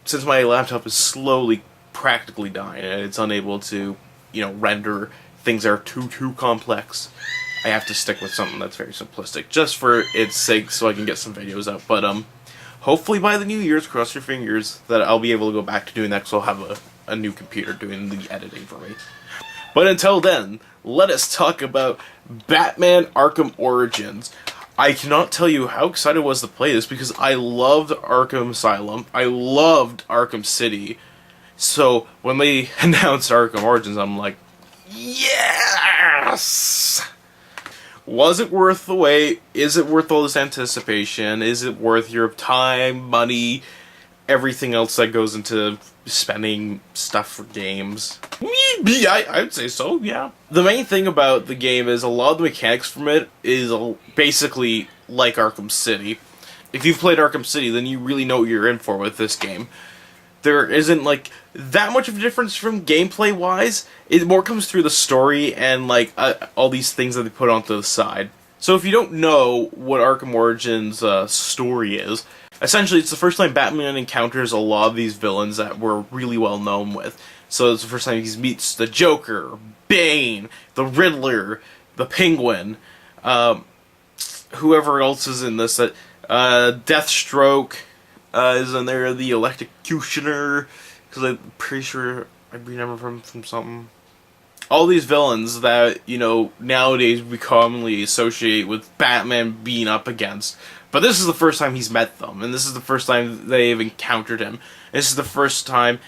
since my laptop is slowly practically dying and it's unable to, render things that are too complex, I have to stick with something that's very simplistic, just for its sake, so I can get some videos out. But hopefully by the New Year's, cross your fingers, that I'll be able to go back to doing that, because I'll have a new computer doing the editing for me. But until then, let us talk about Batman Arkham Origins. I cannot tell you how excited I was to play this, because I loved Arkham Asylum, I loved Arkham City, so when they announced Arkham Origins, I'm like, yes! Was it worth the wait? Is it worth all this anticipation? Is it worth your time, money, everything else that goes into spending stuff for games? I'd say so, yeah. The main thing about the game is a lot of the mechanics from it is basically like Arkham City. If you've played Arkham City, then you really know what you're in for with this game. There isn't, like, that much of a difference from gameplay-wise. It more comes through the story and, like, all these things that they put onto the side. So if you don't know what Arkham Origins' story is, essentially it's the first time Batman encounters a lot of these villains that we're really well known with. So it's the first time he meets the Joker, Bane, the Riddler, the Penguin, whoever else is in this, Deathstroke is in there, the Electrocutioner, because I'm pretty sure I remember from something. All these villains that, nowadays we commonly associate with Batman being up against. But this is the first time he's met them, and this is the first time they've encountered him. This is the first time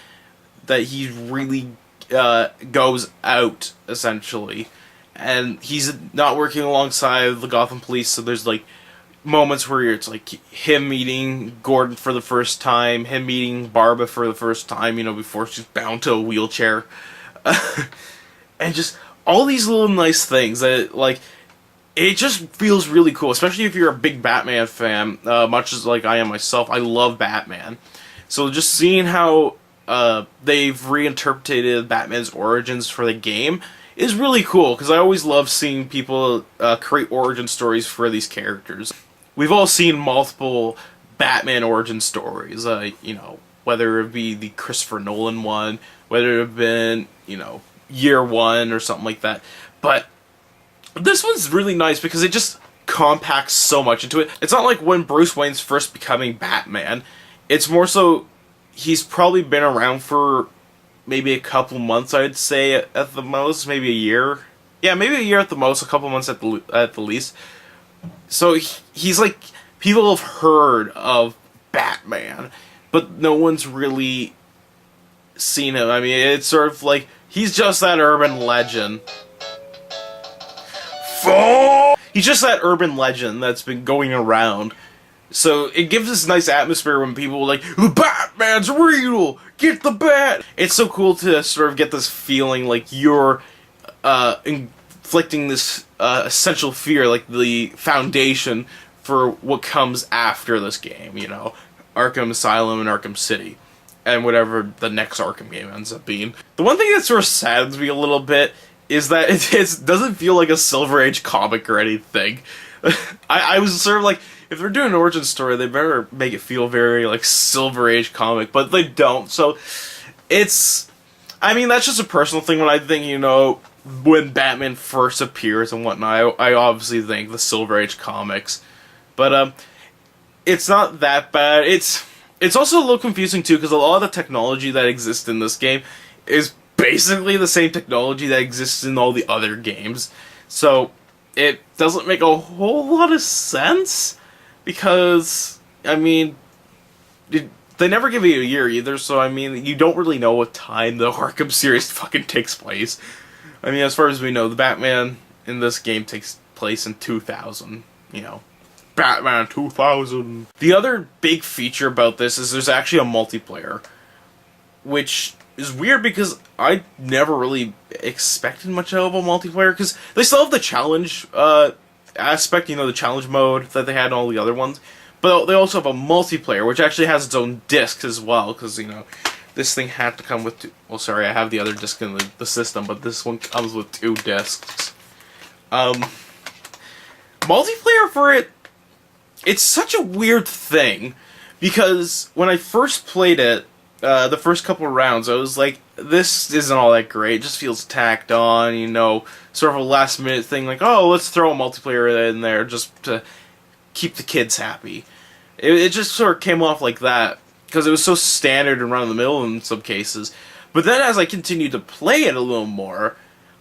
that he really goes out, essentially. And he's not working alongside the Gotham police, so there's, like, moments where it's, like, him meeting Gordon for the first time, him meeting Barbara for the first time, before she's bound to a wheelchair. And just all these little nice things that, like, it just feels really cool, especially if you're a big Batman fan, much as, like, I am myself. I love Batman. So just seeing how they've reinterpreted Batman's origins for the game is really cool, because I always love seeing people create origin stories for these characters. We've all seen multiple Batman origin stories, whether it be the Christopher Nolan one, whether it have been, Year One or something like that. But this one's really nice because it just compacts so much into it. It's not like when Bruce Wayne's first becoming Batman. It's more so he's probably been around for maybe a couple months, I'd say, at the most. Maybe a year. Yeah, maybe a year at the most, a couple months at the least. So he's like, people have heard of Batman, but no one's really seen him. I mean, it's sort of like, he's just that urban legend. He's just that urban legend that's been going around. So it gives this nice atmosphere when people are like, the Batman's real! Get the bat! It's so cool to sort of get this feeling like you're inflicting this essential fear, like the foundation for what comes after this game, Arkham Asylum and Arkham City, and whatever the next Arkham game ends up being. The one thing that sort of saddens me a little bit is that it doesn't feel like a Silver Age comic or anything. I was sort of like, if they're doing an origin story, they better make it feel very, like, Silver Age comic, but they don't, so it's, I mean, that's just a personal thing when I think, when Batman first appears and whatnot, I obviously think the Silver Age comics, but, it's not that bad. It's also a little confusing, too, because a lot of the technology that exists in this game is basically the same technology that exists in all the other games, so it doesn't make a whole lot of sense, because, I mean, they never give you a year either, so, I mean, you don't really know what time the Arkham series fucking takes place. I mean, as far as we know, the Batman in this game takes place in 2000, Batman 2000. The other big feature about this is there's actually a multiplayer, which is weird because I never really expected much of a multiplayer, because they still have the challenge aspect, the challenge mode that they had in all the other ones, but they also have a multiplayer, which actually has its own disc as well, because, this thing had to come with two, well, sorry, I have the other disc in the system, but this one comes with 2 discs. Multiplayer for it, it's such a weird thing, because when I first played it, the first couple of rounds, I was like, this isn't all that great. It just feels tacked on, you know, sort of a last minute thing, like, oh, let's throw a multiplayer in there just to keep the kids happy. It just sort of came off like that, because it was so standard and run-of-the-mill in some cases. But then as I continued to play it a little more,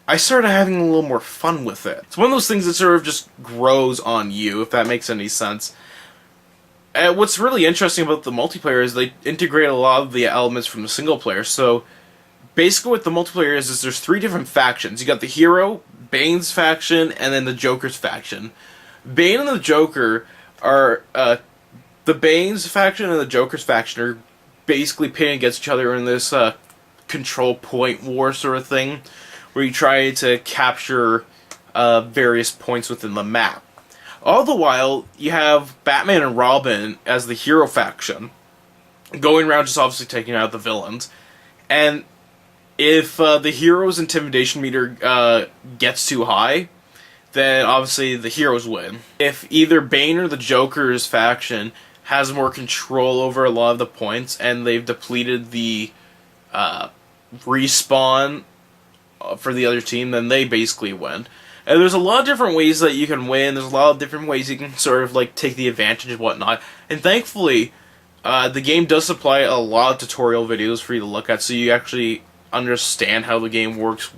I started having a little more fun with it. It's one of those things that sort of just grows on you, if that makes any sense. And what's really interesting about the multiplayer is they integrate a lot of the elements from the single player. So basically what the multiplayer is there's 3 different factions. You got the hero, Bane's faction, and then the Joker's faction. Bane and the Joker are, the Bane's faction and the Joker's faction are basically pitting against each other in this control point war sort of thing, where you try to capture various points within the map. All the while, you have Batman and Robin as the hero faction, going around just obviously taking out the villains. And if the hero's intimidation meter gets too high, then obviously the heroes win. If either Bane or the Joker's faction has more control over a lot of the points, and they've depleted the respawn for the other team, then they basically win. And there's a lot of different ways that you can win. There's a lot of different ways you can sort of like take the advantage and whatnot. And thankfully, the game does supply a lot of tutorial videos for you to look at, so you actually understand how the game works.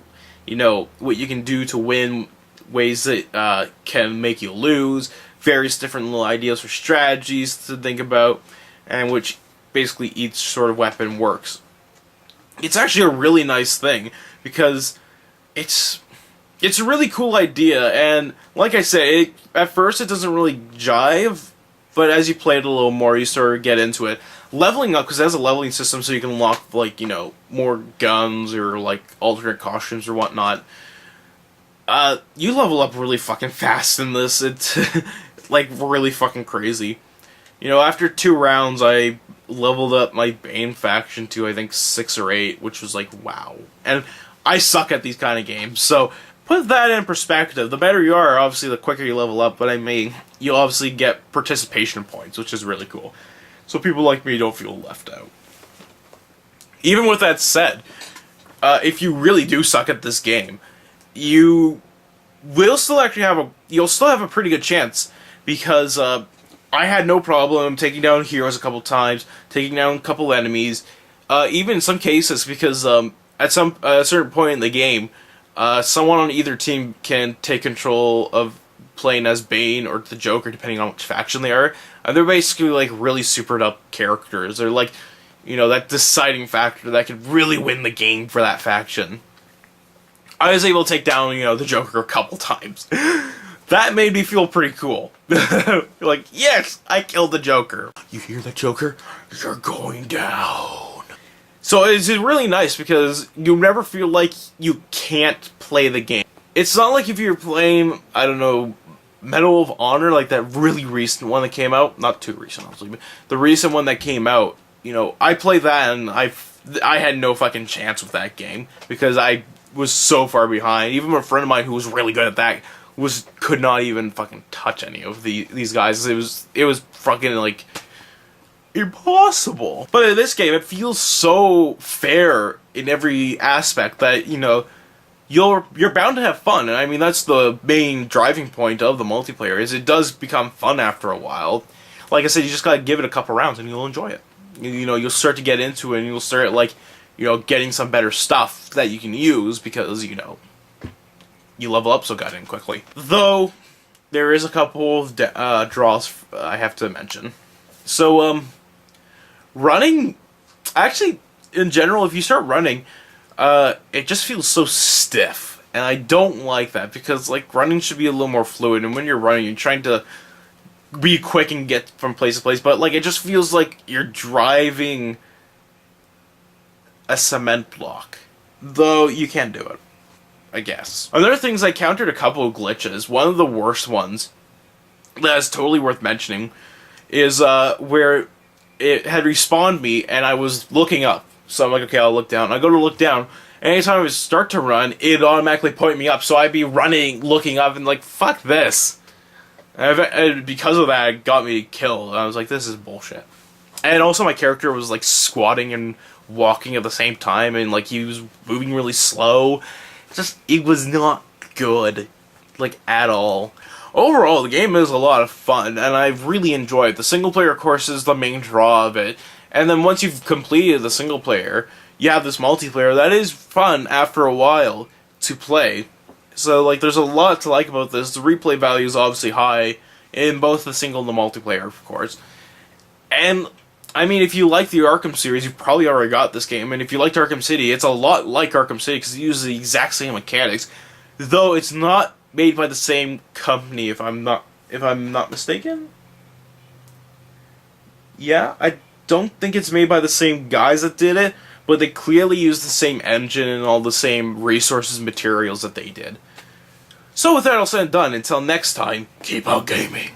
You know what you can do to win, ways that can make you lose, various different little ideas for strategies to think about, and which basically each sort of weapon works. It's actually a really nice thing, because it's a really cool idea, and like I said, at first it doesn't really jive, but as you play it a little more, you sort of get into it. Leveling up, because it has a leveling system, so you can unlock, like, you know, more guns, or, like, alternate costumes or whatnot. You level up really fucking fast in this. It's, like, really fucking crazy. You know, after 2 rounds, I leveled up my Bane faction to, I think, 6 or 8, which was like, wow. And I suck at these kind of games, so put that in perspective. The better you are, obviously, the quicker you level up, but I mean, you'll obviously get participation points, which is really cool. So people like me don't feel left out. Even with that said, if you really do suck at this game, you will still actually you'll still have a pretty good chance, because I had no problem taking down heroes a couple times, taking down a couple enemies, even in some cases, because at a certain point in the game, someone on either team can take control of playing as Bane or the Joker, depending on which faction they are. And they're basically like really supered up characters. They're like, you know, that deciding factor that could really win the game for that faction. I was able to take down, you know, the Joker a couple times. That made me feel pretty cool. Like, yes, I killed the Joker. You hear that, Joker? You're going down. So it's really nice, because you never feel like you can't play the game. It's not like if you're playing, I don't know, Medal of Honor, like that really recent one that came out. Not too recent, obviously, but the recent one that came out. You know, I played that, and I had no fucking chance with that game, because I was so far behind. Even a friend of mine who was really good at that could not even fucking touch any of these guys. It was fucking like impossible. But in this game, it feels so fair in every aspect that, you know, you're bound to have fun. And I mean, that's the main driving point of the multiplayer, is it does become fun after a while. Like I said, you just gotta give it a couple rounds and you'll enjoy it. You know, you'll start to get into it, and you'll start, like, you know, getting some better stuff that you can use, because, you know, you level up so goddamn quickly. Though, there is a couple of draws I have to mention. So, running, actually, in general, if you start running, it just feels so stiff, and I don't like that, because, like, running should be a little more fluid, and when you're running, you're trying to be quick and get from place to place, but, like, it just feels like you're driving a cement block. Though, you can do it, I guess. Other things, I countered a couple of glitches. One of the worst ones that is totally worth mentioning is where it had respawned me, and I was looking up. So I'm like, okay, I'll look down. I go to look down, and anytime I would start to run, it'd automatically point me up, so I'd be running, looking up, and like, fuck this. And because of that, it got me killed. I was like, this is bullshit. And also my character was like squatting and walking at the same time, and like he was moving really slow. It was not good, like, at all. Overall, the game is a lot of fun, and I've really enjoyed it. The single player, of course, is the main draw of it. And then once you've completed the single player, you have this multiplayer that is fun after a while to play. So, like, there's a lot to like about this. The replay value is obviously high in both the single and the multiplayer, of course. And, I mean, if you like the Arkham series, you've probably already got this game. And if you liked Arkham City, it's a lot like Arkham City because it uses the exact same mechanics. Though it's not made by the same company, if I'm not mistaken. Yeah, I don't think it's made by the same guys that did it, but they clearly use the same engine and all the same resources and materials that they did. So with that all said and done, until next time, keep on gaming.